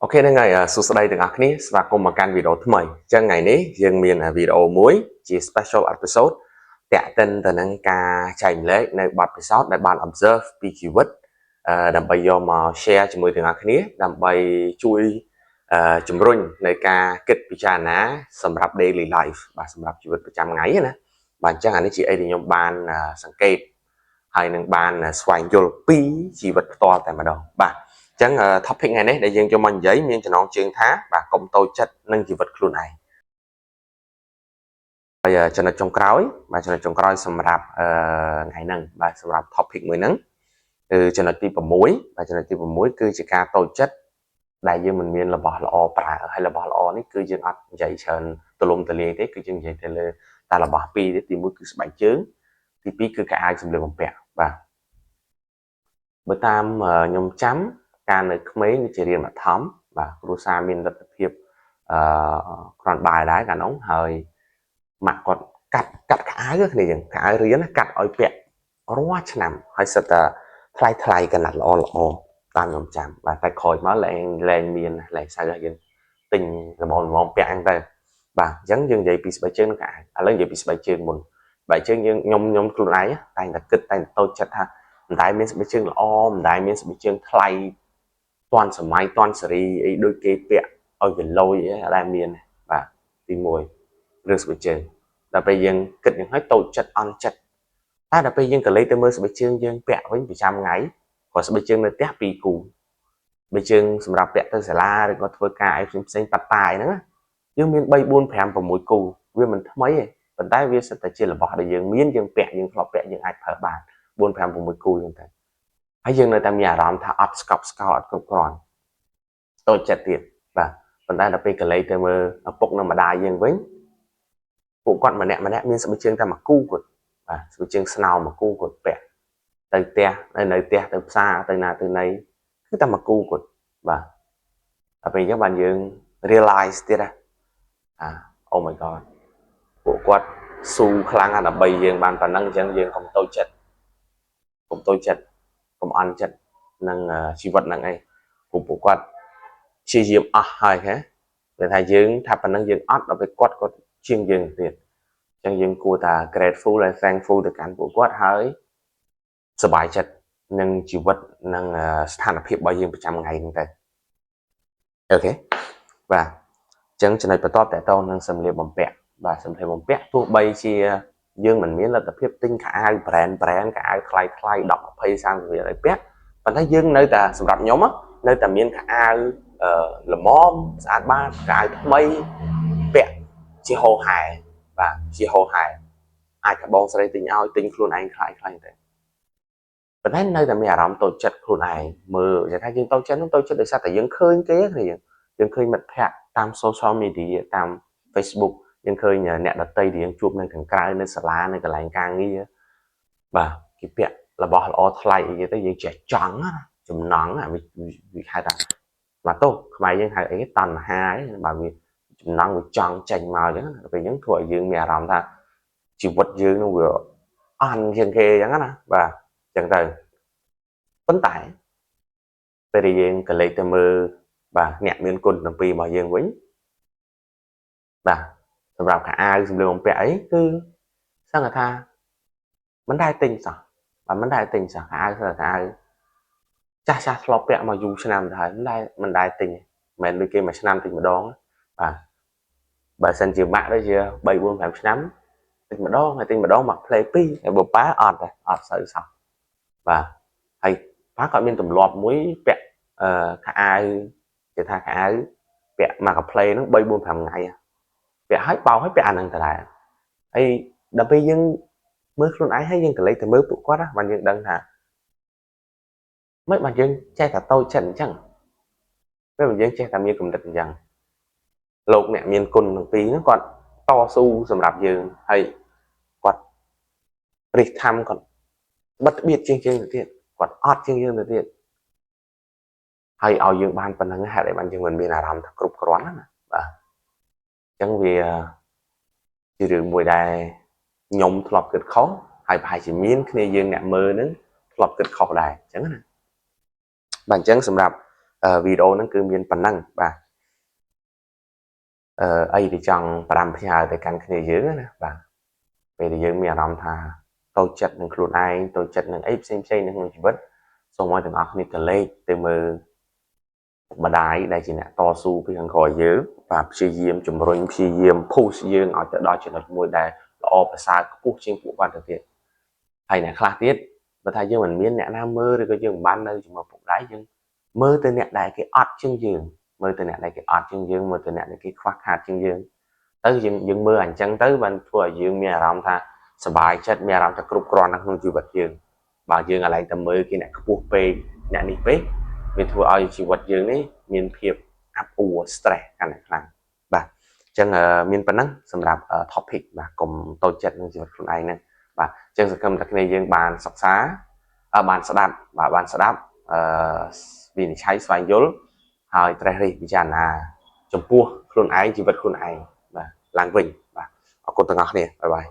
Ok nên ngày số đây từng akni và cùng một can video thứ mày chân ngày ní dương miền video muối chỉ special episode tẹt tên từ năng ca chạy lễในบท episode ในบ้าน observe ปีชีวิตดำไปยอมshare ជាមួយទាំងអស់គ្នាដើម្បីជួយជំរុញในការគិតពិចារណាសម្រាប់ daily life បាទសម្រាប់ជីវិតប្រចាំថ្ងៃណាបាទអញ្ចឹងអានេះជាអីដែលខ្ញុំបានសង្កេតហើយនឹងបានស្វែងយល់ពីជីវិតផ្ទាល់តែម្ដងបាទ ចឹង topic ថ្ងៃនេះដែលយើងចូលមកនិយាយមានចំណងជើងថាបាទកុំតូចចិត្តនឹងជីវិតខ្លួនឯងហើយចំណុចចុងក្រោយបាទចំណុចចុងក្រោយសម្រាប់ថ្ងៃហ្នឹងបាទសម្រាប់ topic មួយហ្នឹងគឺចំណុចទី6បាទចំណុចទី6គឺជាការតូចចិត្តដែលយើងមិនមានរបស់ល្អប្រើហើយរបស់ល្អនេះគឺយើងអត់និយាយច្រើនទូលំទូលាយទេគឺយើងនិយាយទៅលើតែរបស់ពីរទេទី1គឺស្បែកជើងទី2គឺការអាវសម្លៀកបំពាក់បាទបើតាមខ្ញុំចាំការនៅក្មេងជារៀនបឋមបាទគ្រូសាមានលទ្ធភាពគ្រាន់បាយដែរកាលនោះហើយម៉ាក់គាត់កាត់ខោគ្នាយើងខោរៀនកាត់ឲ្យពាក់រាល់ឆ្នាំហើយសិតតែថ្លៃកណាត់ល្អតាមខ្ញុំចាំបាទតែក្រោយមកលែងមានលែងសូវយើងទិញល្មមពាក់ហ្នឹងទៅបាទអញ្ចឹងយើងនិយាយពីស្បែកជើងនិងខោឥឡូវនិយាយពីស្បែកជើងមុនស្បែកជើងយើងខ្ញុំខ្លួនឯងតែងតែគិតតែងតូចចិត្តថាមិនដែលមានស្បែកជើងល្អមិនដែលមានស្បែកជើងថ្លៃទាន់សម័យទាន់សេរីអីដូចគេពាក់ឲ្យវាលយអីអត់ដែលមានបាទទី1រឿងស្បែកជើងដល់ពេលយើងគិតយ៉ាងហើយតូចចិត្តអន់ចិត្តតែដល់ពេលយើងក៏លេចទៅមើលស្បែកជើងយើងពាក់វិញប្រចាំថ្ងៃក៏ស្បែកជើងនៅផ្ទះ2គូស្បែកជើងសម្រាប់ពាក់ទៅសាលាឬក៏ធ្វើការអីផ្សេងប៉ាត់តាយហ្នឹងយើងមាន3 4 5 6គូវាមិនថ្មីទេប៉ុន្តែវាសិតតែជារបស់ដែលយើងមានយើងពាក់យើងធ្លាប់ពាក់យើងអាចប្រើបាន4 5 6គូហ្នឹងទៅហើយយើងនៅតែមានអារម្មណ៍ថាអត់ស្កប់ស្កល់អត់គ្រប់គ្រាន់តូចចិត្តទៀតបាទប៉ុន្តែដល់ពេលកលេសទៅមើលឪពុកនិងម្ដាយយើងវិញពួកគាត់ម្នាក់មានស្បែកជើងតែមួយគូគាត់បាទស្បែកជើងស្នោមួយគូគាត់ពាក់ទៅផ្ទះនៅផ្ទះទៅផ្សារទៅណាទៅណីគឺតែមួយគូគាត់បាទដល់ពេលអញ្ចឹងបានយើង realize ទៀតណាOh my god ពួកគាត់ស៊ូខ្លាំងណាស់ដើម្បីយើងបានប៉ុណ្ណឹងអញ្ចឹងយើងកុំតូចចិត្តកុំអន់ចិត្តនឹងជីវិតហ្នឹងអីពួកគាត់ព្យាយាមអស់ហើយហ៎តែថាយើងថាប៉ុណ្ណឹងយើងអត់ដល់ពេលគាត់ជាងយើងទៀតអញ្ចឹងយើងគួរតែ grateful ហើយ thankful ទៅកាន់ពួកគាត់ហើយសប្បាយចិត្តនឹងជីវិតនឹងស្ថានភាពរបស់យើងប្រចាំថ្ងៃហ្នឹងទៅអូខេបាទអញ្ចឹងចំណុចបន្ទាប់តទៅនឹងសម្លៀកបំពាក់បាទសម្លៀកបំពាក់ទោះបីជាយើងមិនមានលទ្ធភាពទិញខោអាវ brand ខោអាវថ្លៃ10 20 30រៀលឲ្យពាក់ប៉ុន្តែយើងនៅតែសម្រាប់ខ្ញុំនៅតែមានខោអាវល្មមស្អាតបាតខោអាវថ្មីពាក់ជាហោហែបាទជាហោហែអាចកបងស្រីទិញឲ្យទិញខ្លួនឯងខ្លាយទៅប៉ុន្តែនៅតែមានអារម្មណ៍តូចចិត្តខ្លួនឯងមើលនិយាយថាយើងតូចចិត្តដោយសារតែយើងឃើញគេគ្នាយើងឃើញមិត្តភ័ក្តិតាម social media តាម Facebook យើងឃើញអ្នកដតីដែលយើងជួបនៅខាងក្រៅនៅសាលានៅកន្លែងការងារបាទគេពាក់របស់ល្អថ្លៃអីទៅយើងចេះចង់ណាចំណង់វាហៅថាបាទទោះខ្មែរយើងហៅអីតណ្ហាបើវាចំណង់វាចង់ចេញមកអញ្ចឹងពេលអញ្ចឹងធ្វើឲ្យយើងមានអារម្មណ៍ថាជីវិតយើងនឹងវាអន់ជាងគេអញ្ចឹងណាបាទអញ្ចឹងទៅប៉ុន្តែពេលដែលយើងក៏លេចទៅមើលបាទអ្នកមានគុណទាំងពីររបស់យើងវិញបាទសម្រាប់ខោអាវសម្លៀកបំពាក់អីគឺសឹងថាមិនដែលទិញសោះបាទមិនដែលទិញសោះខោអាវចាស់ធ្លាប់ពាក់មកយូរឆ្នាំទៅហើយមិនដែលទិញមិនមែនដូចគេមួយឆ្នាំទិញម្ដងបាទបើសិនជាម៉ាក់ដូចជា3 4 5ឆ្នាំទិញម្ដងហើយទិញម្ដងមកផ្លេ2ហើយបើប៉ាអត់សូវសោះបាទហើយប៉ាក៏មានទម្លាប់មួយពាក់ខោអាវគេថាខោអាវពាក់មកកាផ្លេហ្នឹង3 4 5ថ្ងៃពាក់ឲ្យបោកឲ្យពាក់អាហ្នឹងទៅដែរហើយដល់ពេលយើងមើលខ្លួនឯងហើយយើងក៏លេចទៅមើលពួកគាត់បានយើងដឹងថាមិនបានយើងចេះតែតូចចិត្តអញ្ចឹងពេលយើងចេះតែមានគំនិតអញ្ចឹងលោកអ្នកមានគុណទាំងពីរហ្នឹងគាត់តស៊ូសម្រាប់យើងហើយគាត់រិះខំគាត់បិទបៀតជាងយើងទៅទៀតគាត់អត់ជាងយើងទៅទៀតហើយឲ្យយើងបានប៉ុណ្្នឹងហេតុអីបានយើងមិនមានអារម្មណ៍ថាគ្រប់គ្រាន់ណាបាទអញ្ចឹងវាជារឿងមួយដែលខ្ញុំធ្លាប់គិតខុសហើយប្រហែលជាមានគ្នាយើងអ្នកមើលហ្នឹងធ្លាប់គិតខុសដែរអញ្ចឹងណាបាទអញ្ចឹងសម្រាប់ video nó cứ miên phần năng và ấy thì trong làm theo để căn cái dưới nè và về thì dương miền làm thà tôi chặt nhữngខ្លួនai tôi chặt những ấy xem những chỉ vật xong rồi từng óc này từ lên từ mờ mà đài đây chỉ là to su với hàng gọi dưới và phi diêm chủng rồi phi diêm push dương ở chỗ đó chỉ là mùi đài là ở xa push trên phụ quan thực hiện hay là khác tiết và thay dương mình miên nè nam mơ rồi cái dương ban đây chỉ mà phụ đáy dương mơ từ nè đại cái ớt chân dương mơ từ nè đại cái ớt chân dương mơ từ nè đại cái khoác hạt chân dương tới dương mơ ảnh chân tới bên thua dương miền làm thaสบายចិត្តមានអារម្មណ៍ថាគ្រប់គ្រាន់នៅក្នុងជីវិតយើងបើយើងអាឡែងតែមើលគេអ្នកខ្ពស់ពេកអ្នកនេះពេកវាធ្វើឲ្យជីវិតយើងនេះមានភាពអាប់អួរ stress កាន់តែខ្លាំងបាទអញ្ចឹងមានប៉ុណ្ណឹងសម្រាប់ topic បាទកុំតូចចិត្តនឹងជីវិតខ្លួនឯងហ្នឹងបាទអញ្ចឹងសង្ឃឹមថាគ្នាយើងបានសិក្សាបានស្ដាប់បាទបានស្ដាប់វិនិច្ឆ័យស្វែងយល់ហើយត្រេះរិះពិចារណាចំពោះខ្លួនឯងជីវិតខ្លួនឯងបាទឡើងវិញបាទអរគុណទាំងអស់គ្នាបាយបាយ